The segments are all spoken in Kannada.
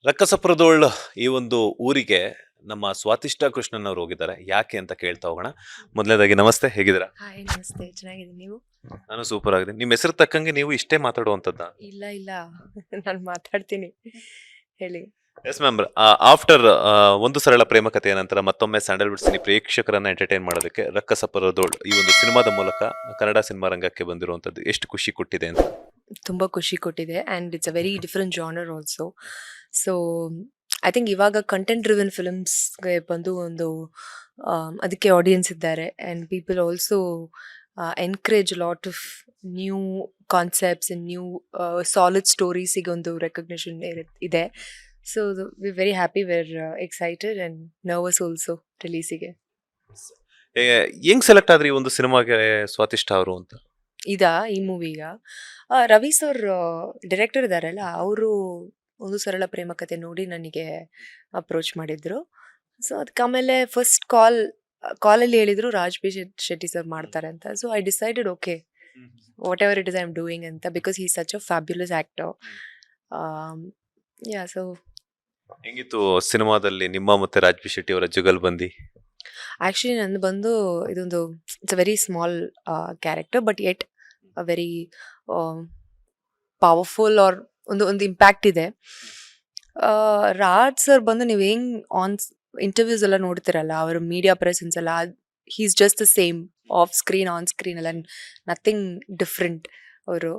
ರಕ್ಕಸಪುರದೋಳ್ ಈ ಒಂದು ಊರಿಗೆ ನಮ್ಮ ಸ್ವಾತಿಷ್ಠ ಕೃಷ್ಣನ್ ಅವ್ರು ಹೋಗಿದ್ದಾರೆ. ಯಾಕೆ ಅಂತ ಕೇಳ್ತಾ ಹೋಗೋಣ. ಮೊದಲನೇದಾಗಿ ನಮಸ್ತೆ, ಹೇಗಿದ್ದೀರಾ? ಹಾಯ್ ನಮಸ್ತೆ. ಚೆನ್ನಾಗಿದ್ದೀನಿ. ನೀವು? ನಾನು ಸೂಪರ್ ಆಗಿದ್ದೀನಿ. ನಿಮ್ಮ ಹೆಸರು ತಕ್ಕಂಗೆ ನೀವು ಇಷ್ಟೇ ಮಾತಾಡುವಂಥದ್ದಾ? ಇಲ್ಲ, ಇಲ್ಲ. ನಾನು ಮಾತಾಡ್ತೀನಿ. ಹೇಳಿ. Yes ma'am. ಆಫ್ಟರ್ ಒಂದು ಸರಳ ಪ್ರೇಮ ಕಥೆಯ ನಂತರ ಮತ್ತೊಮ್ಮೆ ಸ್ಯಾಂಡಲ್ವುಡ್ ಸಿನಿ ಪ್ರೇಕ್ಷಕರನ್ನ ಎಂಟರ್ಟೈನ್ ಮಾಡೋದಕ್ಕೆ ರಕ್ಕಸಪುರದೋಳ್ ಈ ಒಂದು ಸಿನಿಮಾದ ಮೂಲಕ ಕನ್ನಡ ಸಿನಿಮಾ ರಂಗಕ್ಕೆ ಬಂದಿರುವಂಥದ್ದು ಎಷ್ಟು ಖುಷಿ ಕೊಟ್ಟಿದೆ ಅಂತ? ತುಂಬ ಖುಷಿ ಕೊಟ್ಟಿದೆ and it's a very different genre also. So I think ಇವಾಗ ಕಂಟೆಂಟ್ ಡ್ರಿವನ್ ಫಿಲ್ಮ್ಸ್‌ಗೆ ಬಂದು ಒಂದು ಅದಕ್ಕೆ ಆಡಿಯನ್ಸ್ ಇದ್ದಾರೆ and people also encourage lot of new concepts and new solid ಸ್ಟೋರೀಸಿಗೆ ಒಂದು ರೆಕಗ್ನಿಷನ್ ಇದೆ. So we very happy, we are excited and nervous also ರಿಲೀಸಿಗೆ. ಹೆಂಗ್ ಸೆಲೆಕ್ಟ್ ಆದ್ರಿ ಈ ಒಂದು ಸಿನಿಮಾಗೆ ಸ್ವಾತಿಷ್ಠ ಅವರು ಅಂತ? ಈ ಮೂವಿಗ ರವಿ ಸರ್ ಡೈರೆಕ್ಟರ್ ಇದಾರಲ್ಲ, ಅವರು ಒಂದು ಸರಳ ಪ್ರೇಮ ಕಥೆ ನೋಡಿ ನನಗೆ ಅಪ್ರೋಚ್ ಮಾಡಿದ್ರು. ಸೊ ಅದಕ್ಕೆ ಆಮೇಲೆ ಫಸ್ಟ್ ಕಾಲಲ್ಲಿ ಹೇಳಿದ್ರು ರಾಜ್ ಬಿ ಶೆಟ್ಟಿ ಸರ್ ಮಾಡ್ತಾರೆ ಅಂತ. So I decided okay, whatever it is I am doing ಅಂತ, because he is such a fabulous actor. Yeah so ಹೆಂಗಿತ್ತು ಸಿನಿಮಾದಲ್ಲಿ ನಿಮ್ಮ ಮತ್ತೆ ರಾಜ್ ಬಿ ಶೆಟ್ಟಿ ಅವರ ಜುಗಲ್ಬಂದಿ? ಆ್ಯಕ್ಚುಲಿ ನಂದು ಬಂದು ಇದೊಂದು it's a very small character but yet a very powerful or ಒಂದು ಇಂಪ್ಯಾಕ್ಟ್ ಇದೆ. ರಾಜ್ ಸರ್ ಬಂದು ನೀವು ಹೆಂಗ್ ಇಂಟರ್ವ್ಯೂಸ್ ಎಲ್ಲ ನೋಡ್ತಿರಲ್ಲ, ಅವರ ಮೀಡಿಯಾ ಪ್ರೆಸೆನ್ಸ್ ಎಲ್ಲ, he is just the same off screen on screen ಎಲ್ಲ, ನಥಿಂಗ್ ಡಿಫ್ರೆಂಟ್ ಅವರು.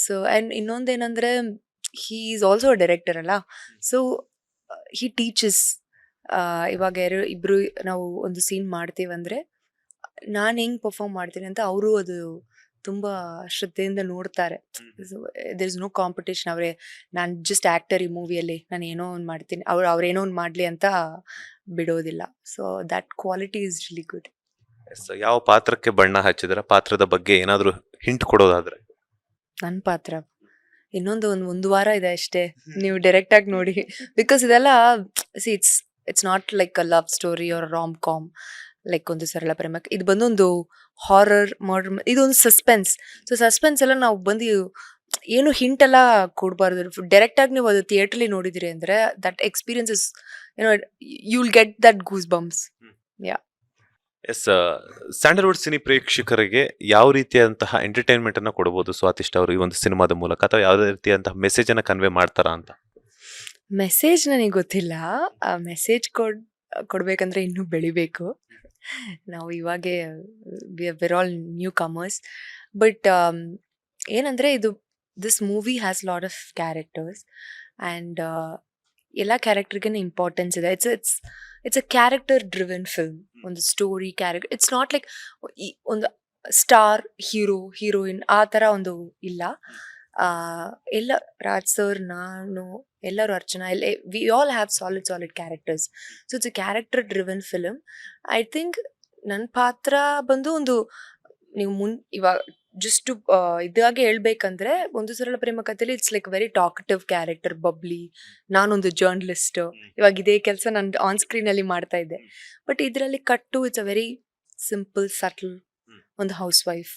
ಸೊ ಆ್ಯಂಡ್ ಇನ್ನೊಂದೇನಂದ್ರೆ he is also a director ಅಲ್ಲ. So he teaches. ಇವಾಗ ಇಬ್ರು ನಾವು ಒಂದು ಸೀನ್ ಮಾಡ್ತೀವಂದ್ರೆ ನಾನು ಹೆಂಗ್ ಪರ್ಫಾರ್ಮ್ ಮಾಡ್ತೀನಿ ಅಂತ ಅವರು ಅದು ತುಂಬಾ ಶ್ರದ್ಧೆಯಿಂದ ನೋಡ್ತಾರೆ. There is no competition. ನಾನು ಜಸ್ಟ್ ಆಕ್ಟರ್ ಈ ಮೂವಿಯಲ್ಲಿ, ನಾನು ಏನೋ ಒಂದು ಮಾಡ್ತೀನಿ, ಅವ್ರೇನೋ ಒಂದು ಮಾಡ್ಲಿ ಅಂತ ಬಿಡೋದಿಲ್ಲ. So that quality is really good. ಯಾವ ಪಾತ್ರಕ್ಕೆ ಬಣ್ಣ ಹಚ್ಚಿದ್ರ? ಪಾತ್ರದ ಬಗ್ಗೆ ಏನಾದ್ರು ಹಿಂಟ್ ಕೊಡೋದಾದ್ರೆ? ನನ್ನ ಪಾತ್ರ ಒಂದು ವಾರ ಇದೆ ಅಷ್ಟೇ, ನೀವು ಡೈರೆಕ್ಟ್ ಆಗಿ ನೋಡಿ. ಬಿಕಾಸ್ ಇದೆಲ್ಲ it's not like a love story or rom com like ಒಂದು ಸರಳ ಪ್ರೇಮ. ಇದು ಬಂದು ಒಂದು ಹಾರರ್ ಮರ್ಡರ್, ಇದೊಂದು ಸಸ್ಪೆನ್ಸ್. ಸೊ ಸಸ್ಪೆನ್ಸ್ ಎಲ್ಲ ನಾವು ಬಂದು ಏನು ಹಿಂಟ್ ಎಲ್ಲ ಕೊಡಬಾರ್ದು. ಡೈರೆಕ್ಟ್ ಆಗಿ ನೀವು ಅದು ಥಿಯೇಟ್ರಲ್ಲಿ ನೋಡಿದಿರಿ ಅಂದ್ರೆ that experience is you will get that goosebumps. Yeah. Yes. Sandalwood cine ಪ್ರೇಕ್ಷಕರಿಗೆ ಯಾವ ರೀತಿಯಾದಂತಹ ಎಂಟರ್ಟೈನ್ಮೆಂಟ್ ಅನ್ನ ಕೊಡಬಹುದು ಸ್ವಾತಿಷ್ಠ ಅವರು ಈ ಒಂದು ಸಿನಿಮಾದ ಮೂಲಕ, ಅಥವಾ ಯಾವುದೇ ರೀತಿಯಾದಂತಹ ಮೆಸೇಜ್ ಅನ್ನ ಕನ್ವೆ ಮಾಡ್ತಾರಾ ಅಂತ? ಮೆಸೇಜ್ ನನಗೆ ಗೊತ್ತಿಲ್ಲ. ಆ ಮೆಸೇಜ್ ಕೊಡ್ಬೇಕಂದ್ರೆ ಇನ್ನೂ ಬೆಳಿಬೇಕು. ನಾವು ಇವಾಗೆ we're all newcomers. But ಏನಂದ್ರೆ this movie has lot of characters and ಎಲ್ಲ ಕ್ಯಾರೆಕ್ಟರ್ಗೆ ಇಂಪಾರ್ಟೆನ್ಸ್ ಇದೆ. It's a character driven film. ಒಂದು story character, it's not like ಒಂದು ಸ್ಟಾರ್ ಹೀರೋಯಿನ್ ಆ ಥರ ಒಂದು ಇಲ್ಲ. ಎಲ್ಲ ರಾಜ್ ಸರ್, ನಾನು, ಎಲ್ಲರೂ, Archana, we all have solid characters. So it's a character driven film. I think ನನ್ನ ಪಾತ್ರ ಬಂದು ಒಂದು ನೀವು ಇವಾಗ ಜಸ್ಟ್ ಇದಾಗೆ ಹೇಳ್ಬೇಕಂದ್ರೆ ಒಂದು ಸರಳ ಪ್ರೇಮ ಕಥೆಯಲ್ಲಿ it's like very talkative character, bubbly. ನಾನೊಂದು ಜರ್ನಲಿಸ್ಟ್, ಇವಾಗ ಇದೇ ಕೆಲಸ ನಾನು ಆನ್ ಸ್ಕ್ರೀನಲ್ಲಿ ಮಾಡ್ತಾ ಇದ್ದೆ. ಬಟ್ ಇದರಲ್ಲಿ it's a very simple subtle ಒಂದು ಹೌಸ್ ವೈಫ್.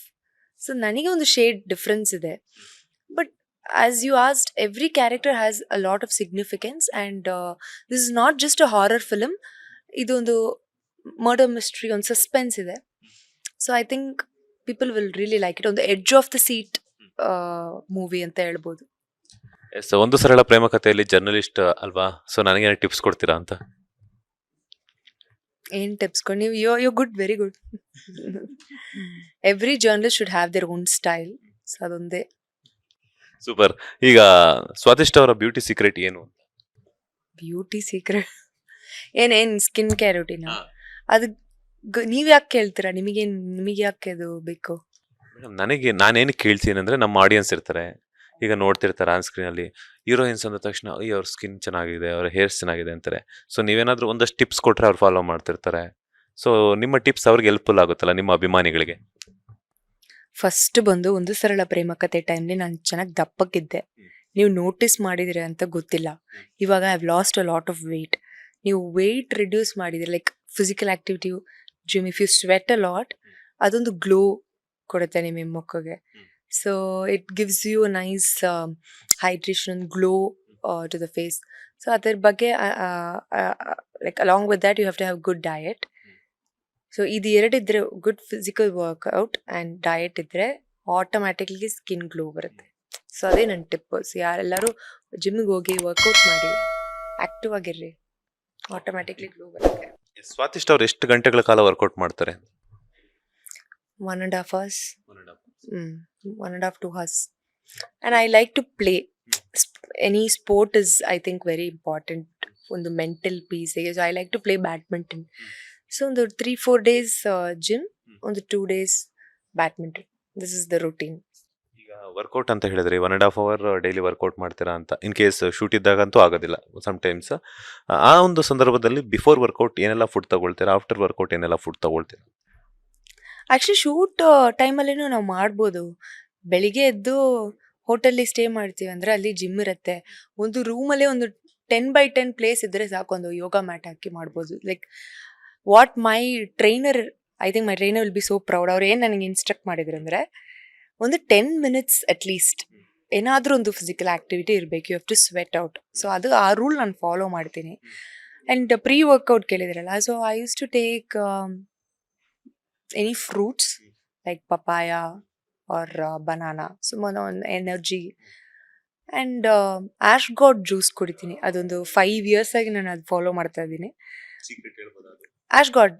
ಸೊ ನನಗೆ ಒಂದು ಶೇಡ್ ಡಿಫ್ರೆನ್ಸ್ ಇದೆ. But as you asked, every character has a lot of significance and this is not just a horror film. ಇದೊಂದು murder mystery, ಒಂದು ಸಸ್ಪೆನ್ಸ್ ಇದೆ. So I think people will really like it. ಒಂದು edge of the seat movie ಅಂತ ಹೇಳ್ಬೋದು. ಎಸ್. ಒಂದು ಸರಳ ಪ್ರೇಮ ಕಥೆಯಲ್ಲಿ ಜರ್ನಲಿಸ್ಟ್ ಅಲ್ವಾ, ಸೊ ನನಗೇನು ಟಿಪ್ಸ್ ಕೊಡ್ತೀರಾ ಅಂತ? ಏನ್ ಟಿಪ್ಸ್ ಕೊಡಿ ನೀವು? You good, very good. Every journalist should have their own style. So ಅದೊಂದೇ. ಸೂಪರ್. ಈಗ ಸ್ವಾತಿಷ್ಠ ಅವರ ಬ್ಯೂಟಿ ಸೀಕ್ರೆಟ್ ಏನು? ಬ್ಯೂಟಿ ಸೀಕ್ರೆಟ್ ಏನ್ ಸ್ಕಿನ್ ಕೇರ್ ರೂಟೀನ್? ಅದು ನೀವ್ ಯಾಕೆ ಕೇಳ್ತೀರಾ? ನಿಮಗೆ ಯಾಕೆ ಅದು ಬೇಕು? ನಾನೇನು ಕೇಳ್ತೀನಿ ಅಂದ್ರೆ, ನಮ್ಮ ಆಡಿಯನ್ಸ್ ಇರ್ತಾರೆ, ಈಗ ನೋಡ್ತಿರ್ತಾರೆ ಆನ್ ಸ್ಕ್ರೀನ್ ಅಲ್ಲಿ ಹೀರೋಯಿನ್ಸ್ ಅಂದ ತಕ್ಷಣ ಅವ್ರ ಸ್ಕಿನ್ ಚೆನ್ನಾಗಿದೆ, ಅವ್ರ ಹೇರ್ಸ್ ಚೆನ್ನಾಗಿದೆ ಅಂತಾರೆ. ಸೊ ನೀವೇನಾದ್ರೂ ಒಂದಷ್ಟು ಟಿಪ್ಸ್ ಕೊಟ್ರೆ ಅವ್ರು ಫಾಲೋ ಮಾಡ್ತಿರ್ತಾರೆ. ಸೊ ನಿಮ್ಮ ಟಿಪ್ಸ್ ಅವ್ರಿಗೆ ಹೆಲ್ಪ್ಫುಲ್ ಆಗುತ್ತಲ್ಲ ನಿಮ್ಮ ಅಭಿಮಾನಿಗಳಿಗೆ? ಫಸ್ಟ್ ಬಂದು ಒಂದು ಸರಳ ಪ್ರೇಮ ಕಥೆ ಟೈಮ್ಲಿ ನಾನು ಚೆನ್ನಾಗಿ ದಪ್ಪಕ್ಕಿದ್ದೆ. ನೀವು ನೋಟಿಸ್ ಮಾಡಿದಿರ ಅಂತ ಗೊತ್ತಿಲ್ಲ. ಇವಾಗ I have lost a lot of weight. ನೀವು ವೆಯ್ಟ್ ರಿಡ್ಯೂಸ್ ಮಾಡಿದಿರಿ, like physical activity, gym, if you sweat a lot, ಅದೊಂದು ಗ್ಲೋ ಕೊಡುತ್ತೆ ನಿಮ್ಮ ಮುಖಕ್ಕೆ. So it gives you a nice hydration glow to the face. So ಅದ್ರ ಬಗ್ಗೆ like along with that you have to have good diet. So ಇದು ಎರಡಿದ್ರೆ good physical workout and diet ಇದ್ದರೆ ಆಟೋಮ್ಯಾಟಿಕ್ಲಿ ಸ್ಕಿನ್ ಗ್ಲೋ ಬರುತ್ತೆ. ಸೊ ಅದೇ ನನ್ನ ಟಿಪ್. ಸೊ ಯಾರೆಲ್ಲರೂ ಜಿಮ್ಮಿಗೆ ಹೋಗಿ ವರ್ಕೌಟ್ ಮಾಡಿ ಆ್ಯಕ್ಟಿವ್ ಆಗಿರ್ರಿ, ಆಟೋಮ್ಯಾಟಿಕ್ಲಿ ಗ್ಲೋ ಬರುತ್ತೆ. ಸ್ವಾತಿಷ್ಠ ಅವ್ರು ಎಷ್ಟು ಗಂಟೆಗಳ ಕಾಲ ವರ್ಕೌಟ್ ಮಾಡ್ತಾರೆ? 1.5 hours. 1.5 2 hours. And I like to play. Any sport is, I think, very important on the mental piece. So I like to play badminton. So on the 3-4 days gym, on the 2 days badminton. This is the routine. ಈಗ ವರ್ಕೌಟ್ ಅಂತ ಹೇಳಿದ್ರಿ 1.5 hour ಡೈಲಿ ವರ್ಕೌಟ್ ಮಾಡ್ತೀರಾ ಅಂತ. ಇನ್ ಕೇಸ್ ಶೂಟ್ ಇದ್ದಾಗಂತೂ ಆಗೋದಿಲ್ಲ ಸಮ್ಟೈಮ್ಸ್. ಆ ಒಂದು ಸಂದರ್ಭದಲ್ಲಿ ಬಿಫೋರ್ ವರ್ಕೌಟ್ ಏನೆಲ್ಲ ಫುಡ್ ತಗೊಳ್ತೀರಾ, ಆಫ್ಟರ್ ವರ್ಕೌಟ್ ಏನೆಲ್ಲ ಫುಡ್ ತಗೊಳ್ತೀರಾ? ಆ್ಯಕ್ಚುಲಿ ಶೂಟ್ ಟೈಮಲ್ಲಿನೂ ನಾವು ಮಾಡ್ಬೋದು. ಬೆಳಿಗ್ಗೆ ಎದ್ದು ಹೋಟೆಲ್ಲಿ ಸ್ಟೇ ಮಾಡ್ತೀವಿ ಅಂದರೆ ಅಲ್ಲಿ ಜಿಮ್ ಇರುತ್ತೆ. ಒಂದು ರೂಮಲ್ಲೇ ಒಂದು 10x10 ಪ್ಲೇಸ್ ಇದ್ದರೆ ಸಾಕು, ಒಂದು ಯೋಗ ಮ್ಯಾಟ್ ಹಾಕಿ ಮಾಡ್ಬೋದು. Like what my trainer, I think my trainer will be so proud. ಅವ್ರು ಏನು ನನಗೆ ಇನ್ಸ್ಟ್ರಕ್ಟ್ ಮಾಡಿದ್ರು ಅಂದರೆ ಒಂದು 10 minutes ಅಟ್ಲೀಸ್ಟ್ ಏನಾದರೂ ಒಂದು ಫಿಸಿಕಲ್ ಆ್ಯಕ್ಟಿವಿಟಿ ಇರಬೇಕು. You have to sweat out. So ಅದು ಆ ರೂಲ್ ನಾನು ಫಾಲೋ ಮಾಡ್ತೀನಿ. ಆ್ಯಂಡ್ ಪ್ರೀ ವರ್ಕೌಟ್ ಕೇಳಿದ್ರಲ್ಲ, so I use to take any fruits like papaya or banana, so one energy. And ashgod juice ಕುಡಿತೀನಿ. ಅದೊಂದು 5 years ಆಗಿ ನಾನು ಅದು ಫಾಲೋ ಮಾಡ್ತಾ ಇದ್ದೀನಿ. ashgod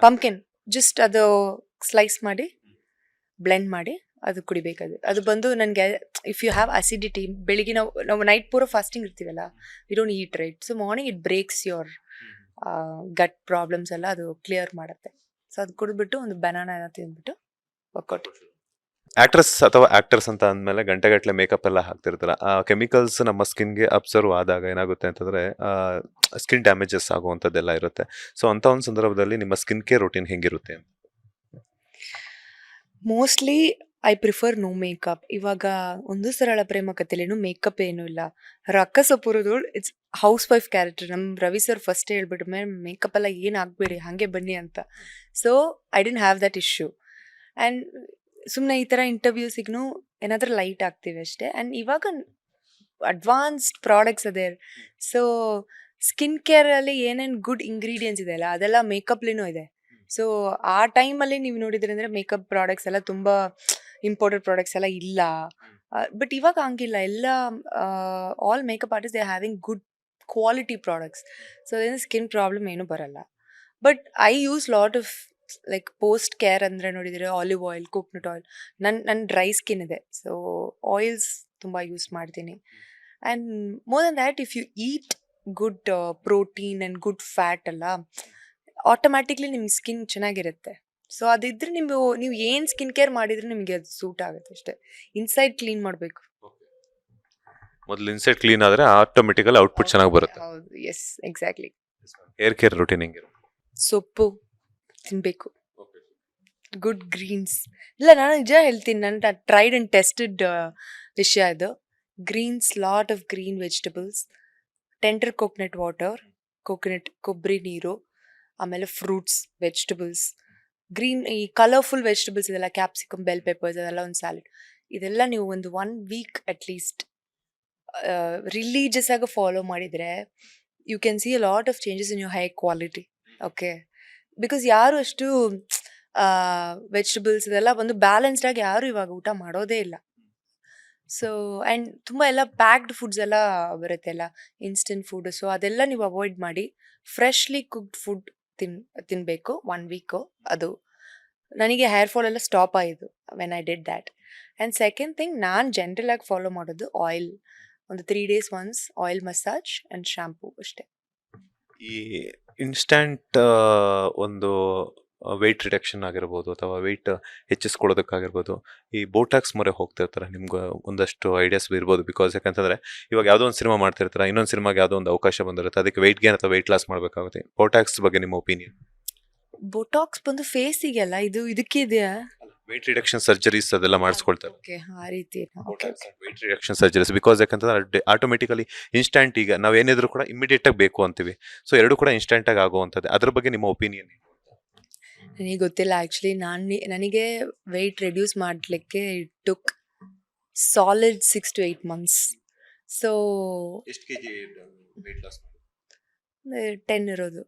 ಪಂಪ್ಕಿನ್ ಜಸ್ಟ್ ಅದು ಸ್ಲೈಸ್ ಮಾಡಿ ಬ್ಲೆಂಡ್ ಮಾಡಿ ಅದು ಕುಡಿಬೇಕದು. ಅದು ಬಂದು ನನಗೆ ಇಫ್ ಯು ಹ್ಯಾವ್ ಅಸಿಡಿಟಿ, ಬೆಳಿಗ್ಗೆ ನಾವು ನೈಟ್ ಪೂರ ಫಾಸ್ಟಿಂಗ್ ಇರ್ತೀವಲ್ಲ, we don't eat right. So morning it breaks your gut problems ಎಲ್ಲ ಅದು ಕ್ಲಿಯರ್ ಮಾಡುತ್ತೆ. ಸೊ ಅದು ಕುಡಿದ್ಬಿಟ್ಟು ಒಂದು ಬನಾನಾ ಎಲ್ಲ ತಿಂದ್ಬಿಟ್ಟು ವರ್ಕೌಟ್. ಆಕ್ಟ್ರೆಸ್ ಅಥವಾ ಆಕ್ಟರ್ಸ್ ಅಂತ ಅಂದಮೇಲೆ ಗಂಟೆಗಟ್ಟಲೆ ಮೇಕಪ್ ಎಲ್ಲ ಹಾಕ್ತಿರ್ತಾರೆ. ಆ ಕೆಮಿಕಲ್ಸ್ ನಮ್ಮ ಸ್ಕಿನ್ಗೆ ಅಬ್ಸರ್ವ್ ಆದಾಗ ಏನಾಗುತ್ತೆ ಅಂತಂದರೆ ಸ್ಕಿನ್ ಡ್ಯಾಮೇಜಸ್ ಆಗುವಂಥದ್ದೆಲ್ಲ ಇರುತ್ತೆ. ಸೊ ಅಂಥ ಒಂದು ಸಂದರ್ಭದಲ್ಲಿ ನಿಮ್ಮ ಸ್ಕಿನ್ ಕೇರ್ ರೂಟೀನ್ ಹೆಂಗಿರುತ್ತೆ? Mostly I prefer no makeup. ಇವಾಗ ಒಂದು ಸರಳ ಪ್ರೇಮ ಕಥೆಲೇನು ಮೇಕಪ್ ಏನೂ ಇಲ್ಲ. ರಕ್ಕ ಸಪುರದೋಳು ಇಟ್ಸ್ ಹೌಸ್ ವೈಫ್ ಕ್ಯಾರೆಕ್ಟರ್. ನಮ್ಮ ರವಿ ಸರ್ ಫಸ್ಟ್ ಹೇಳ್ಬಿಟ್ಟು ಮೇಲೆ ಮೇಕಪ್ ಎಲ್ಲ ಏನು ಆಗಬೇಡಿ, ಹಾಗೆ ಬನ್ನಿ ಅಂತ. So I didn't have that issue. And ಸುಮ್ಮನೆ ಈ ಥರ ಇಂಟರ್ವ್ಯೂಸಿಗೂ ಏನಾದರೂ ಲೈಟ್ ಆಗ್ತೀವಿ ಅಷ್ಟೇ. ಆ್ಯಂಡ್ ಇವಾಗ ಅಡ್ವಾನ್ಸ್ಡ್ ಪ್ರಾಡಕ್ಟ್ಸ್ ಅದೇ. ಸೊ ಸ್ಕಿನ್ ಕೇರಲ್ಲಿ ಏನೇನು ಗುಡ್ ಇಂಗ್ರೀಡಿಯೆಂಟ್ಸ್ ಇದೆ ಅಲ್ಲ, ಅದೆಲ್ಲ ಮೇಕಪ್ಲಿನೂ ಇದೆ. ಸೊ ಆ ಟೈಮಲ್ಲಿ ನೀವು ನೋಡಿದ್ರಿ ಅಂದರೆ ಮೇಕಪ್ ಪ್ರಾಡಕ್ಟ್ಸ್ ಎಲ್ಲ ತುಂಬ ಇಂಪೋರ್ಟೆಡ್ ಪ್ರಾಡಕ್ಟ್ಸ್ ಎಲ್ಲ ಇಲ್ಲ. ಬಟ್ ಇವಾಗ ಹಂಗಿಲ್ಲ. ಎಲ್ಲ all makeup artist they having good quality products. So ಅದೇನು ಸ್ಕಿನ್ ಪ್ರಾಬ್ಲಮ್ ಏನೂ ಬರಲ್ಲ. But I use lot of like post care ಅಂದರೆ ನೋಡಿದರೆ ಆಲಿವ್ ಆಯಿಲ್, ಕೋಕೋನಟ್ ಆಯಿಲ್. ನನ್ನ ಡ್ರೈ ಸ್ಕಿನ್ ಇದೆ, ಸೊ ಆಯಿಲ್ಸ್ ತುಂಬ ಯೂಸ್ ಮಾಡ್ತೀನಿ. And more than that, if you eat good protein and good fat ಅಲ್ಲ, ಆಟೋಮ್ಯಾಟಿಕ್ಲಿ ನಿಮ್ಮ ಸ್ಕಿನ್ ಚೆನ್ನಾಗಿರುತ್ತೆ. ಸೊ ಅದಿದ್ರೆ ನೀವು ಏನು ಸ್ಕಿನ್ ಕೇರ್ ಮಾಡಿದ್ರೆ ನಿಮಗೆ ಅದು ಸೂಟ್ ಆಗುತ್ತೆ ಅಷ್ಟೇ. ಇನ್ಸೈಡ್ ಕ್ಲೀನ್ ಮಾಡಬೇಕು. ಮೊದಲು ಇನ್ಸೈಡ್ ಕ್ಲೀನ್ ಆದರೆ ಆಟೋಮೆಟಿಕಲಿ ಔಟ್ಪುಟ್ ಚೆನ್ನಾಗಿ ಬರುತ್ತೆ. ಹೌದು, yes, exactly. Hair care routine ಹೆಂಗಿರುತ್ತೆ? ಸೊಪ್ಪು ತಿನ್ನಬೇಕು, ಗುಡ್ ಗ್ರೀನ್ಸ್. ಇಲ್ಲ, ನಾನು ನಿಜ ಹೇಳ್ತೀನಿ, ನನ್ನ ಟ್ರೈಡ್ ಆ್ಯಂಡ್ ಟೆಸ್ಟೆಡ್ ವಿಷಯ ಇದು. Greens, lot of green vegetables, tender coconut water, ಕೊಬ್ಬರಿ ನೀರು, ಆಮೇಲೆ ಫ್ರೂಟ್ಸ್, ವೆಜಿಟಬಲ್ಸ್, ಗ್ರೀನ್ ಈ ಕಲರ್ಫುಲ್ ವೆಜಿಟಬಲ್ಸ್ ಇದೆಲ್ಲ, ಕ್ಯಾಪ್ಸಿಕಮ್, ಬೆಲ್ ಪೆಪ್ಪರ್ಸ್, ಅದೆಲ್ಲ ಒಂದು ಸ್ಯಾಲಡ್. ಇದೆಲ್ಲ ನೀವು ಒಂದು 1 week ಅಟ್ಲೀಸ್ಟ್ ರಿಲೀಜಿಯಸ್ ಆಗಿ ಫಾಲೋ ಮಾಡಿದರೆ you can see a lot of changes in your hair quality. Okay, because ಯಾರು ಅಷ್ಟು ವೆಜಿಟಬಲ್ಸ್ ಇದೆಲ್ಲ ಒಂದು ಬ್ಯಾಲೆನ್ಸ್ಡಾಗಿ ಯಾರು ಇವಾಗ ಊಟ ಮಾಡೋದೇ ಇಲ್ಲ. ಸೊ ಆ್ಯಂಡ್ ತುಂಬ ಎಲ್ಲ ಪ್ಯಾಕ್ಡ್ ಫುಡ್ಸ್ ಎಲ್ಲ ಬರುತ್ತೆ, ಎಲ್ಲ ಇನ್ಸ್ಟೆಂಟ್ ಫುಡ್. ಸೊ ಅದೆಲ್ಲ ನೀವು ಅವಾಯ್ಡ್ ಮಾಡಿ ಫ್ರೆಶ್ಲಿ ಕುಕ್ಡ್ ಫುಡ್ ತಿನ್ನಬೇಕು 1 week. ಅದು ನನಗೆ ಹೇರ್ ಫಾಲ್ ಎಲ್ಲ ಸ್ಟಾಪ್ ಆಯಿತು when I did that. And second thing, ನಾನು ಜನರಲ್ ಆಗಿ ಫಾಲೋ ಮಾಡೋದು ಆಯಿಲ್. ಒಂದು 3 days once oil massage and shampoo ಅಷ್ಟೇ. ಈ ಇನ್ಸ್ಟ್ಯಾಂಟ್ ಒಂದು ವೆಯ್ಟ್ ರಿಡಕ್ಷನ್ ಆಗಿರ್ಬೋದು ಅಥವಾ ವೆಯ್ಟ್ ಹೆಚ್ಚಿಸ್ಕೊಳ್ಳೋದಕ್ಕಾಗಿರ್ಬೋದು, ಈ ಬೋಟಾಕ್ಸ್ ಮೊರೆ ಹೋಗ್ತಿರ್ತಾರೆ. ನಿಮ್ಗೆ ಒಂದಷ್ಟು ಐಡಿಯಾಸ್ ಇರ್ಬೋದು. ಬಿಕಾಸ್ ಯಾಕಂತಂದರೆ ಇವಾಗ ಯಾವುದೋ ಒಂದು ಸಿನಿಮಾ ಮಾಡ್ತಿರ್ತಾರೆ, ಇನ್ನೊಂದು ಸಿನಿಮಾಗೆ ಯಾವುದೋ ಒಂದು ಅವಕಾಶ ಬಂದಿರುತ್ತೆ, ಅದಕ್ಕೆ ವೆಯ್ಟ್ ಗೇನ್ ಅಥವಾ ವೆಯ್ಟ್ ಲಾಸ್ ಮಾಡಬೇಕಾಗುತ್ತೆ. ಬೋಟಾಕ್ಸ್ ಬಗ್ಗೆ ನಿಮ್ಮ ಒಪಿನಿಯನ್? ಬೋಟಾಕ್ಸ್ ಬಂದು ಫೇಸಿಗೆಲ್ಲ ಇದಕ್ಕೆ ಇದೆಯಾ? ವೆಯ್ಟ್ ರಿಡಕ್ಷನ್ ಸರ್ಜರೀಸ್ ಅದೆಲ್ಲ ಮಾಡಿಸ್ಕೊಳ್ತಾರೆ. ಓಕೆ, ಆ ರೀತಿ. ವೆಯ್ಟ್ ರಿಡಕ್ಷನ್ ಸರ್ಜರೀಸ್ ಬಿಕಾಸ್ ಯಾಕಂತಂದ್ರೆ ಆಟೋಮೆಟಿಕಲಿ ಇನ್ಸ್ಟ್ಯಾಂಟ್, ಈಗ ನಾವು ಏನಿದ್ರು ಕೂಡ ಇಮಿಡಿಯೇಟಾಗಿ ಬೇಕು ಅಂತೀವಿ. ಸೊ ಎರಡು ಕೂಡ ಇನ್ಸ್ಟ್ಯಾಂಟಾಗಿ ಆಗುವಂಥದ್ದು. ಅದ್ರ ಬಗ್ಗೆ ನಿಮ್ಮ ಒಪಿನಿಯನ್? ನನಗೆ ಗೊತ್ತಿಲ್ಲ ಆ್ಯಕ್ಚುಲಿ. ನನಗೆ ವೆಯ್ಟ್ ರೆಡ್ಯೂಸ್ ಮಾಡಲಿಕ್ಕೆ it took solid 6 to 8 months. So ಎಷ್ಟು ಕೆಜಿ ವೆಯ್ಟ್ ಲಾಸ್ 10 ಇರೋದು.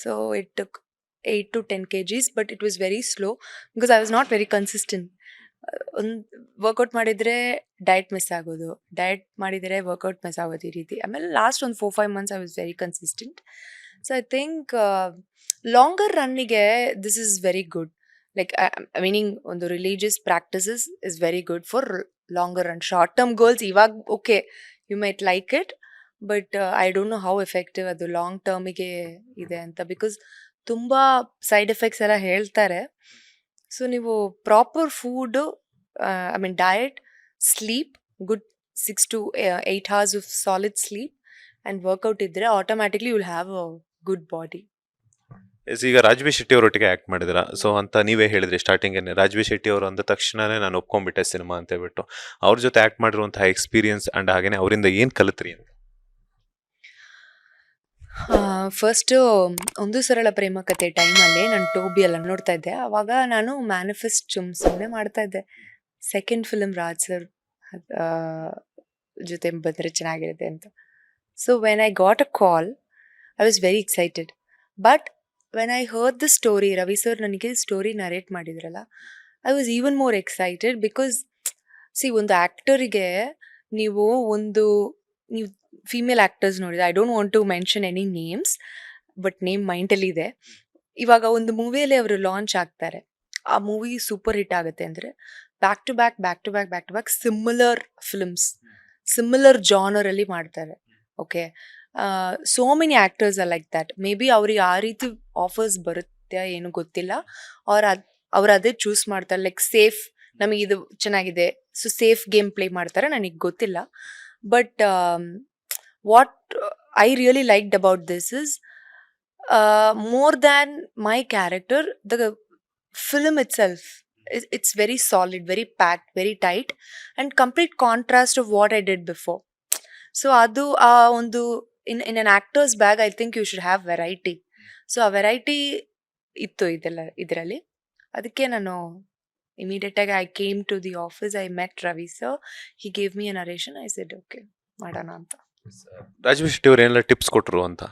So it took 8 to 10 kgs, but it was very slow because I was not very consistent. ಒಂದು ವರ್ಕೌಟ್ ಮಾಡಿದರೆ ಡಯಟ್ ಮಿಸ್ ಆಗೋದು, ಡಯಟ್ ಮಾಡಿದರೆ ವರ್ಕೌಟ್ ಮಿಸ್ ಆಗೋದು, ಈ ರೀತಿ. ಆಮೇಲೆ ಲಾಸ್ಟ್ ಒಂದು 4-5 months I was very consistent. So I think longer ರನ್ನಿಗೆ this is very good. Like meaning ಒಂದು religious practices is very good for longer run. Short term goals ಇವಾಗ okay, you might like it, but I don't know how effective ಅದು ಲಾಂಗ್ ಟರ್ಮಿಗೆ ಇದೆ ಅಂತ, ಬಿಕಾಸ್ ತುಂಬ ಸೈಡ್ ಎಫೆಕ್ಟ್ಸ್ ಎಲ್ಲ ಹೇಳ್ತಾರೆ. ಸೊ ನೀವು proper food, I mean diet, sleep, good 6 to 8 hours of solid sleep and workout ಇದ್ದರೆ automatically will have a good body. ಈಗ ರಾಜ್ಬಿ ಶೆಟ್ಟಿ ಅವರೊಟ್ಟಿಗೆ ಆಕ್ಟ್ ಮಾಡಿದ್ರ, ಸೊ ಅಂತ ನೀವೇ ಹೇಳಿದ್ರಿ ಸ್ಟಾರ್ಟಿಂಗ್ ರಾಜ್ಬಿ ಶೆಟ್ಟಿ ಅವರು ಅಂದ ತಕ್ಷಣನೇ ನಾನು ಒಪ್ಕೊಂಡ್ಬಿಟ್ಟೆ ಸಿನಿಮಾ ಅಂತ ಹೇಳ್ಬಿಟ್ಟು. ಅವ್ರ ಜೊತೆ ಆಕ್ಟ್ ಮಾಡಿರುವಂತಹ ಎಕ್ಸ್ಪೀರಿಯನ್ಸ್ ಅಂಡ್ ಹಾಗೇನೆ ಅವರಿಂದ ಏನ್ ಕಲಿತ್ರಿ ಅಂತ? ಫಸ್ಟು ಒಂದು ಸರಳ ಪ್ರೇಮ ಕಥೆ ಟೈಮಲ್ಲಿ ನಾನು ಟೋಬಿ ಎಲ್ಲ ನೋಡ್ತಾ ಇದ್ದೆ. ಆವಾಗ ನಾನು ಮ್ಯಾನಿಫೆಸ್ಟ್ ಸುಮ್ಮನೆ ಮಾಡ್ತಾ ಇದ್ದೆ, ಸೆಕೆಂಡ್ ಫಿಲಮ್ ರಾಜ್ ಸರ್ ಜೊತೆ ಬಂದರೆ ಚೆನ್ನಾಗಿರುತ್ತೆ ಅಂತ. So when I got a call I was very excited. But when I heard the story, Ravi sir ನನಗೆ ಸ್ಟೋರಿ ನರೇಟ್ ಮಾಡಿದ್ರಲ್ಲ, I was even more excited. Because ಒಂದು ಆ್ಯಕ್ಟರಿಗೆ ನೀವು ಫೀಮೇಲ್ ಆ್ಯಕ್ಟರ್ಸ್ ನೋಡಿದೆ, I don't want to mention any names, but name ಮೈಂಡಲ್ಲಿದೆ. ಇವಾಗ ಒಂದು ಮೂವಿಯಲ್ಲಿ ಅವರು ಲಾಂಚ್ ಆಗ್ತಾರೆ, ಆ ಮೂವಿ ಸೂಪರ್ ಹಿಟ್ ಆಗುತ್ತೆ ಅಂದರೆ back to back similar films, similar ಜಾನರಲ್ಲಿ ಮಾಡ್ತಾರೆ. Okay, so many actors are like that. Maybe ಅವ್ರಿಗೆ ಆ ರೀತಿ ಆಫರ್ಸ್ ಬರುತ್ತೆ ಏನು ಗೊತ್ತಿಲ್ಲ, ಅವ್ರು ಅದೇ ಚೂಸ್ ಮಾಡ್ತಾರೆ. ಲೈಕ್ ಸೇಫ್, ನಮಗೆ ಇದು ಚೆನ್ನಾಗಿದೆ, ಸೊ ಸೇಫ್ ಗೇಮ್ ಪ್ಲೇ ಮಾಡ್ತಾರೆ, ನನಗೆ ಗೊತ್ತಿಲ್ಲ. But what I really liked about this is more than my character, the film itself, it's very solid, very packed, very tight, and complete contrast of what I did before. So adu ondu in an actor's bag, I think you should have variety. So a variety ittu idralli. Adikke nanu immediate I came to the office, I met Ravi sir, he gave me a narration, I said okay madana anta. Raj B Shetty ಅವ್ರು ಏನೆಲ್ಲ ಟಿಪ್ಸ್ ಕೊಟ್ರು ಅಂತ?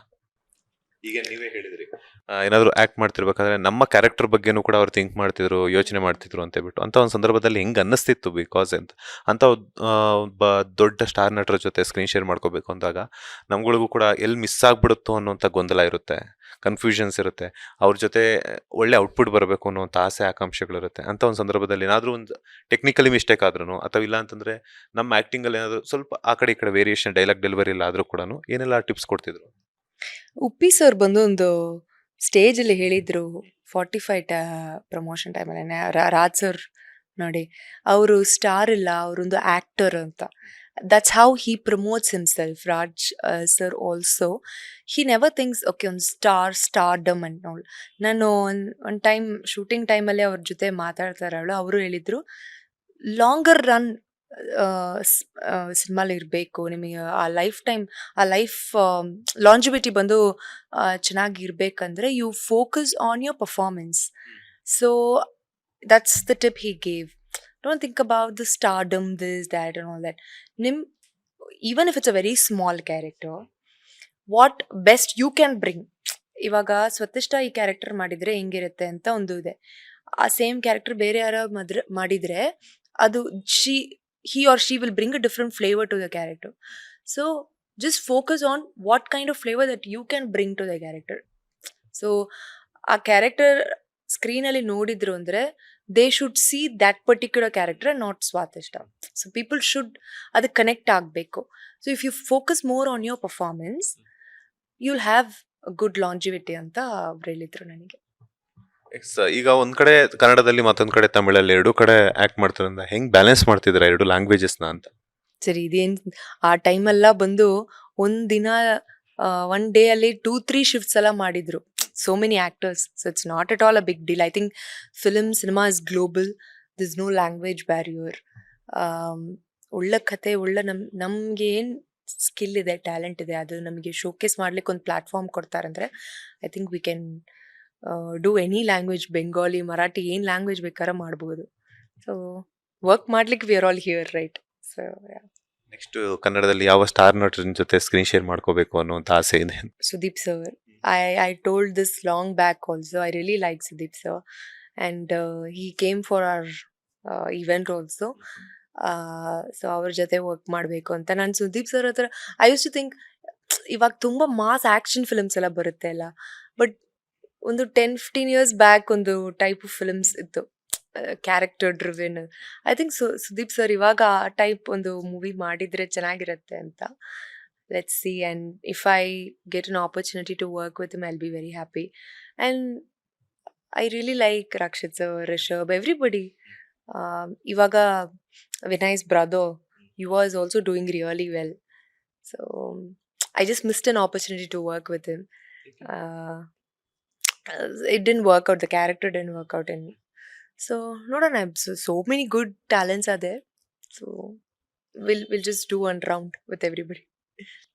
ಈಗ ನೀವೇ ಹೇಳಿದ್ರಿ, ಏನಾದ್ರು ಆಕ್ಟ್ ಮಾಡ್ತಿರ್ಬೇಕಾದ್ರೆ ನಮ್ಮ ಕ್ಯಾರೆಕ್ಟರ್ ಬಗ್ಗೆನೂ ಕೂಡ ಅವ್ರು ಥಿಂಕ್ ಮಾಡ್ತಿದ್ರು, ಯೋಚನೆ ಮಾಡ್ತಿದ್ರು ಅಂತ ಹೇಳ್ಬಿಟ್ಟು. ಅಂತ ಒಂದು ಸಂದರ್ಭದಲ್ಲಿ ಹೆಂಗ್ ಅನ್ನಿಸ್ತಿತ್ತು? ಬಿಕಾಸ್ ಅಂತ ಒಬ್ಬ ದೊಡ್ಡ ಸ್ಟಾರ್ ನಟರ ಜೊತೆ ಸ್ಕ್ರೀನ್ ಶೇರ್ ಮಾಡ್ಕೋಬೇಕು ಅಂದಾಗ ನಮ್ಗಳಿಗೂ ಕೂಡ ಎಲ್ಲಿ ಮಿಸ್ ಆಗ್ಬಿಡುತ್ತೋ ಅನ್ನೋಂಥ ಗೊಂದಲ ಇರುತ್ತೆ, ಕನ್ಫ್ಯೂಷನ್ಸ್ ಇರುತ್ತೆ, ಅವ್ರ ಜೊತೆ ಒಳ್ಳೆ ಔಟ್ಪುಟ್ ಬರಬೇಕು ಅನ್ನೋಂಥ ಆಸೆ ಆಕಾಂಕ್ಷೆಗಳಿರುತ್ತೆ. ಅಂತ ಒಂದು ಸಂದರ್ಭದಲ್ಲಿ ಏನಾದರೂ ಒಂದು ಟೆಕ್ನಿಕಲಿ ಮಿಸ್ಟೇಕ್ ಆದ್ರೂ, ಅಥವಾ ಇಲ್ಲ ಅಂತಂದ್ರೆ ನಮ್ಮ ಆ್ಯಕ್ಟಿಂಗಲ್ಲಿ ಏನಾದರೂ ಸ್ವಲ್ಪ ಆ ಕಡೆ ಈ ಕಡೆ ವೇರಿಯೇಷನ್, ಡೈಲಾಗ್ ಡೆಲಿವರಿ ಇಲ್ಲ ಆದರೂ ಕೂಡ ಏನೆಲ್ಲ ಟಿಪ್ಸ್ ಕೊಡ್ತಿದ್ರು? ಉಪ್ಪಿ ಸರ್ ಬಂದು ಒಂದು ಸ್ಟೇಜಲ್ಲಿ ಹೇಳಿದ್ರು 45 ಪ್ರಮೋಷನ್ ಟೈಮಲ್ಲಿ, ರಾಜ್ ಸರ್ ನೋಡಿ ಅವರು ಸ್ಟಾರ್ ಇಲ್ಲ, ಅವರೊಂದು ಆ್ಯಕ್ಟರ್ ಅಂತ. That's how Hi promotes himself. Raj sir also he never thinks okay ಒಂದು ಸ್ಟಾರ್ಡಮ್ ಅಂತ ನೋಡಿ. ನಾನು ಒಂದು ಟೈಮ್ ಶೂಟಿಂಗ್ ಟೈಮಲ್ಲಿ ಅವ್ರ ಜೊತೆ ಮಾತಾಡ್ತಾರಳು, ಅವರು ಹೇಳಿದರು ಲಾಂಗರ್ ರನ್ ಸಿನಿಮಾಲಿ ಇರಬೇಕು ನಿಮಗೆ, ಆ ಲೈಫ್ ಲಾಂಜಿವಿಟಿ ಬಂದು ಚೆನ್ನಾಗಿರ್ಬೇಕಂದ್ರೆ you focus on your performance. So that's the tip he gave. Don't think about the stardom, this that and all that. Even if it's a very small character, what best you can bring. ಇವಾಗ ಸ್ವತಿಷ್ಠ ಈ ಕ್ಯಾರೆಕ್ಟರ್ ಮಾಡಿದರೆ ಹೆಂಗಿರುತ್ತೆ ಅಂತ ಒಂದು ಇದೆ. ಆ ಸೇಮ್ ಕ್ಯಾರೆಕ್ಟರ್ ಬೇರೆ ಯಾರೋ ಮಾಡಿದರೆ ಅದು he or she will bring a different flavor to the character. So just focus on what kind of flavor that you can bring to the character. So a character screen alli nodidru andre they should see that particular character and not Swatishta. So people should adu connect agbeku. So if you focus more on your performance, you'll have a good longevity anta ಹೇಳಿದ್ರು ನನಗೆ. ಈಗ ಒಂದ್ ಕಡೆ ಕನ್ನಡದಲ್ಲಿ ಮತ್ತೊಂದ್ ಕಡೆ ತಮಿಳಲ್ಲಿ ಎರಡು ಕಡೆ ಆಕ್ಟ್ ಮಾಡ್ತಾರಂದ ಹೆಂಗ್ ಬ್ಯಾಲೆನ್ಸ್ ಮಾಡ್ತಿದ್ರ ಎರಡು ಲ್ಯಾಂಗ್ವೇಜಸ್ನ ಅಂತ? ಸರಿ, ಇದೇನ್ ಆ ಟೈಮೆಲ್ಲ ಬಂದು ಒಂದಿನ ಒನ್ ಡೇ ಅಲ್ಲಿ 2-3 ಶಿಫ್ಟ್ಸ್ ಎಲ್ಲ ಮಾಡಿದ್ರು, so many actors. So it's not at all a big deal. I think cinema is global, this no language barrier. ಒಳ್ಳೆ ಕತೆ, ಒಳ್ಳೆ ನಮ್ಗೆ ಏನು ಸ್ಕಿಲ್ ಇದೆ, ಟ್ಯಾಲೆಂಟ್ ಇದೆ, ಅದು ನಮಗೆ ಶೋಕೇಸ್ ಮಾಡ್ಲಿಕ್ಕೆ ಒಂದು ಪ್ಲಾಟ್ಫಾರ್ಮ್ ಕೊಡ್ತಾರಂದ್ರೆ I think we can do any language, Bengali, Marathi, ಏನು ಲ್ಯಾಂಗ್ವೇಜ್ ಬೇಕಾದ್ರೆ ಮಾಡ್ಬೋದು. ಸೊ ವರ್ಕ್ ಮಾಡ್ಲಿಕ್ಕೆ we are all here, right? So next ಕನ್ನಡದಲ್ಲಿ ಯಾವ ಸ್ಟಾರ್ ನಟರ ಜೊತೆ ಸ್ಕ್ರೀನ್ ಶೇರ್ ಮಾಡ್ಕೋಬೇಕು ಅನ್ನುವಂಥ ಆಸೆ ಇದೆ? Sudeep sir. I told this long back also. I really like Sudeep sir, and he came for our event also. So ಅವ್ರ ಜೊತೆ ವರ್ಕ್ ಮಾಡಬೇಕು ಅಂತ ನಾನು ಸುದೀಪ್ ಸರ್ ಹತ್ರ ಐ ಯೂಸ್ ಟು ಥಿಂಕ್ ಇವಾಗ ತುಂಬ ಮಾಸ್ ಆ್ಯಕ್ಷನ್ ಫಿಲ್ಮ್ಸ್ ಎಲ್ಲ ಬರುತ್ತೆ ಅಲ್ಲ, ಬಟ್ ಒಂದು 10-15 ಇಯರ್ಸ್ ಬ್ಯಾಕ್ ಒಂದು ಟೈಪ್ ಆಫ್ ಫಿಲ್ಮ್ಸ್ ಇತ್ತು, character driven. I think Sudeep sir ಇವಾಗ ಆ ಟೈಪ್ ಒಂದು ಮೂವಿ ಮಾಡಿದರೆ ಚೆನ್ನಾಗಿರುತ್ತೆ ಅಂತ. Let's see, and if I get an opportunity to work with him, I'll be very happy. And I really like Rakshit sir, Rishabh, everybody. Ivaga Vinay's brother, he was also doing really well. So I just missed an opportunity to work with him. It didn't work out. The character didn't work out, and so so many good talents are there. So we'll just do one round with everybody.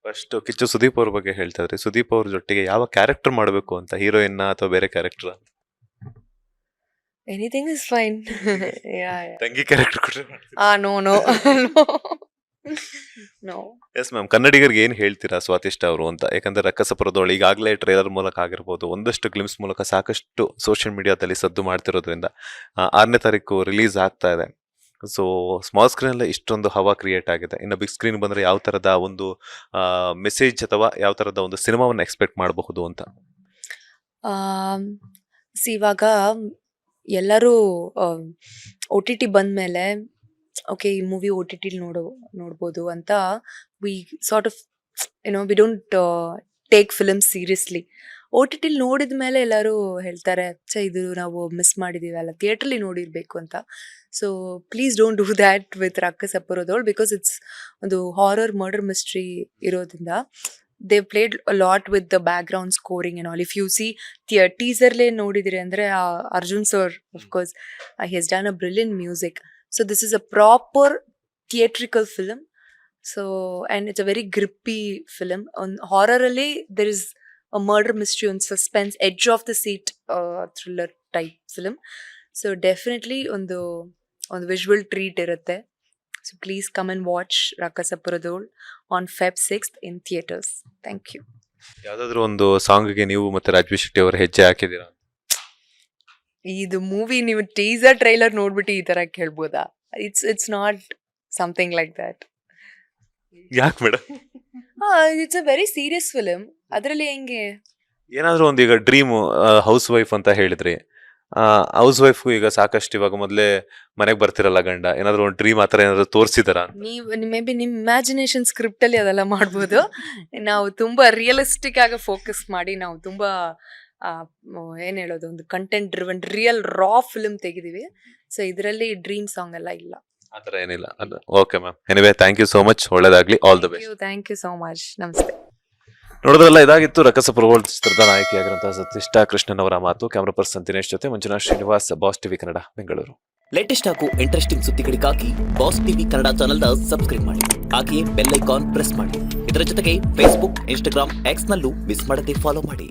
First ಕಿಚ್ಚು ಸುದೀಪ್ ಅವ್ರ ಬಗ್ಗೆ ಹೇಳ್ತಾ ಇದ್ರಿ. ಸುದೀಪ್ ಅವ್ರ ಜೊತೆಗೆ ಯಾವ ಕ್ಯಾರೆಕ್ಟರ್ ಮಾಡಬೇಕು ಅಂತ, ಹೀರೋಯಿನ್ ಅಥವಾ ಬೇರೆ character? Anything is fine. Yeah. ತಂಗಿ ಕ್ಯಾರೆಕ್ಟರ್ ಕೊಟ್ಟರೆ No. No. ಎಸ್ ಮ್ಯಾಮ್, ಕನ್ನಡಿಗರಿಗೆ ಏನು ಹೇಳ್ತೀರಾ ಸ್ವಾತಿಷ್ಠ ಅವರು ಅಂತ? ಯಾಕಂದ್ರೆ ರಕ್ಕಸಪುರದವಳು ಈಗಾಗಲೇ ಟ್ರೇಲರ್ ಮೂಲಕ ಆಗಿರ್ಬೋದು, ಒಂದಷ್ಟು ಗ್ಲಿಮ್ಸ್ ಮೂಲಕ ಸಾಕಷ್ಟು ಸೋಷಿಯಲ್ ಮೀಡಿಯಾದಲ್ಲಿ ಸದ್ದು ಮಾಡ್ತಿರೋದ್ರಿಂದ 6ನೇ ತಾರೀಕು ರಿಲೀಸ್ ಆಗ್ತಾ ಇದೆ. ಸೊ ಸ್ಮಾಲ್ ಸ್ಕ್ರೀನಲ್ಲಿ ಇಷ್ಟೊಂದು ಹವಾ ಕ್ರಿಯೇಟ್ ಆಗಿದೆ. ಇನ್ನು ಬಿಗ್ ಸ್ಕ್ರೀನ್ ಬಂದರೆ ಯಾವ ಥರದ ಒಂದು ಮೆಸೇಜ್ ಅಥವಾ ಯಾವ ಥರದ ಒಂದು ಸಿನಿಮಾವನ್ನು ಎಕ್ಸ್ಪೆಕ್ಟ್ ಮಾಡಬಹುದು ಅಂತ? ಇವಾಗ ಎಲ್ಲರೂ OTT ಬಂದಮೇಲೆ ಓಕೆ ಈ ಮೂವಿ OTT ನೋಡ್ಬೋದು ಅಂತ we sort of we don't take film seriously. OTT ನೋಡಿದ ಮೇಲೆ ಎಲ್ಲರೂ ಹೇಳ್ತಾರೆ ಇದು ನಾವು ಮಿಸ್ ಮಾಡಿದೀವಿ ಅಲ್ಲ, ಥಿಯೇಟ್ರಲ್ಲಿ ನೋಡಿರ್ಬೇಕು ಅಂತ. So please don't do that with ರಕ್ಕಸಪುರದವಳು, ಬಿಕಾಸ್ ಇಟ್ಸ್ ಒಂದು ಹಾರರ್ ಮರ್ಡರ್ ಮಿಸ್ಟ್ರಿ ಇರೋದ್ರಿಂದ they played a lot with the background scoring and all. If you see ಟೀಸರ್ಲೇ ನೋಡಿದಿರಿ ಅಂದರೆ Arjun sir of course he has done a brilliant music. So this is a proper theatrical film. So and it's a very grippy film. On ಹಾರರಲ್ಲಿ there is a murder mystery on suspense, edge of the seat thriller type film. So definitely on the visual treat irutte. So please come and watch Rakkasapuradol on Feb 6th in theaters. Thank you. ಯಾವುದಾದ್ರೂ ಒಂದು ಸಾಂಗ್ಗೆ ನೀವು ಮತ್ತೆ ರಾಜ್ವಿ ಶೆಟ್ಟಿ ಅವರು ಹೆಜ್ಜೆ ಹಾಕಿದ್ದೀರಾ? ಇದು ಮೂವಿ ನೀವು ಟೀಸರ್ ಟ್ರೈಲರ್ ನೋಡ್ಬಿಟ್ಟು ಈ ತರ ಕೇಳ್ಬೋದಾ? It's not something like that. ಯಾಕೆ madam? It's a very serious film. ಅದರಲ್ಲಿ ಹೆಂಗೆ ಏನಾದರೂ ಒಂದು ಈಗ ಡ್ರೀಮ್ ಹೌಸ್ ವೈಫ್ ಅಂತ ಹೇಳಿದ್ರಿ. ಹೌಸ್ ವೈಫ್ಗೂ ಈಗ ಸಾಕಷ್ಟು ಇವಾಗ ಮೊದಲೇ ಮನೆಗೆ ಬರ್ತಿರಲ್ಲ ಗಂಡ, ಏನಾದರೂ ಒಂದು ಡ್ರೀಮ್ ಆ ಥರ ಏನಾದರೂ ತೋರಿಸಿದಾರ? ನೀವು ಮೇ ಬಿ ನಿಮ್ಮ ಇಮ್ಯಾಜಿನೇಷನ್ ಸ್ಕ್ರಿಪ್ಟಲ್ಲಿ ಅದೆಲ್ಲ ಮಾಡ್ಬೋದು. ನಾವು ತುಂಬ ರಿಯಲಿಸ್ಟಿಕ್ ಆಗಿ ಫೋಕಸ್ ಮಾಡಿ ನಾವು ತುಂಬ ಏನು ಹೇಳೋದು, ಒಂದು content driven real raw film ತೆಗಿದೀವಿ. ಸೊ ಇದರಲ್ಲಿ ಡ್ರೀಮ್ ಸಾಂಗ್ ಎಲ್ಲ ಇಲ್ಲ, ಆ ಥರ ಏನಿಲ್ಲ. Okay ma'am, anyway thank you so much, ಒಳ್ಳೇದಾಗಲಿ, all the best. Thank you so much, ನಮಸ್ತೆ. ನೋಡೋದ್ರಲ್ಲ, ಇದಾಗಿತ್ತು ರಕ್ಕಸಪುರ ಚಿತ್ರದ ನಾಯಕಿಯಾಗಿರುವಂತಹ ಸತ್ಯಿಷ್ಠಾ ಕೃಷ್ಣನ್ ಅವರ ಮಾತು. ಕ್ಯಾಮರಾ ಪರ್ಸನ್ ದಿನೇಶ್ ಜೊತೆ Manjunath Srinivas, boss TV Kannada, Bengaluru. Latest ಹಾಗೂ ಇಂಟ್ರೆಸ್ಟಿಂಗ್ ಸುದ್ದಿಗಳಿಗಾಗಿ ಬಾಸ್ ಟಿವಿ ಕನ್ನಡ ಚಾನೆಲ್ನ ಸಬ್ಸ್ಕ್ರೈಬ್ ಮಾಡಿ, ಹಾಗೆಯೇ ಬೆಲ್ ಐಕಾನ್ ಪ್ರೆಸ್ ಮಾಡಿ. ಇದರ ಜೊತೆಗೆ ಫೇಸ್ಬುಕ್, ಇನ್ಸ್ಟಾಗ್ರಾಮ್, ಎಕ್ಸ್ ನಲ್ಲೂ ಮಿಸ್ ಮಾಡದೆ ಫಾಲೋ ಮಾಡಿ.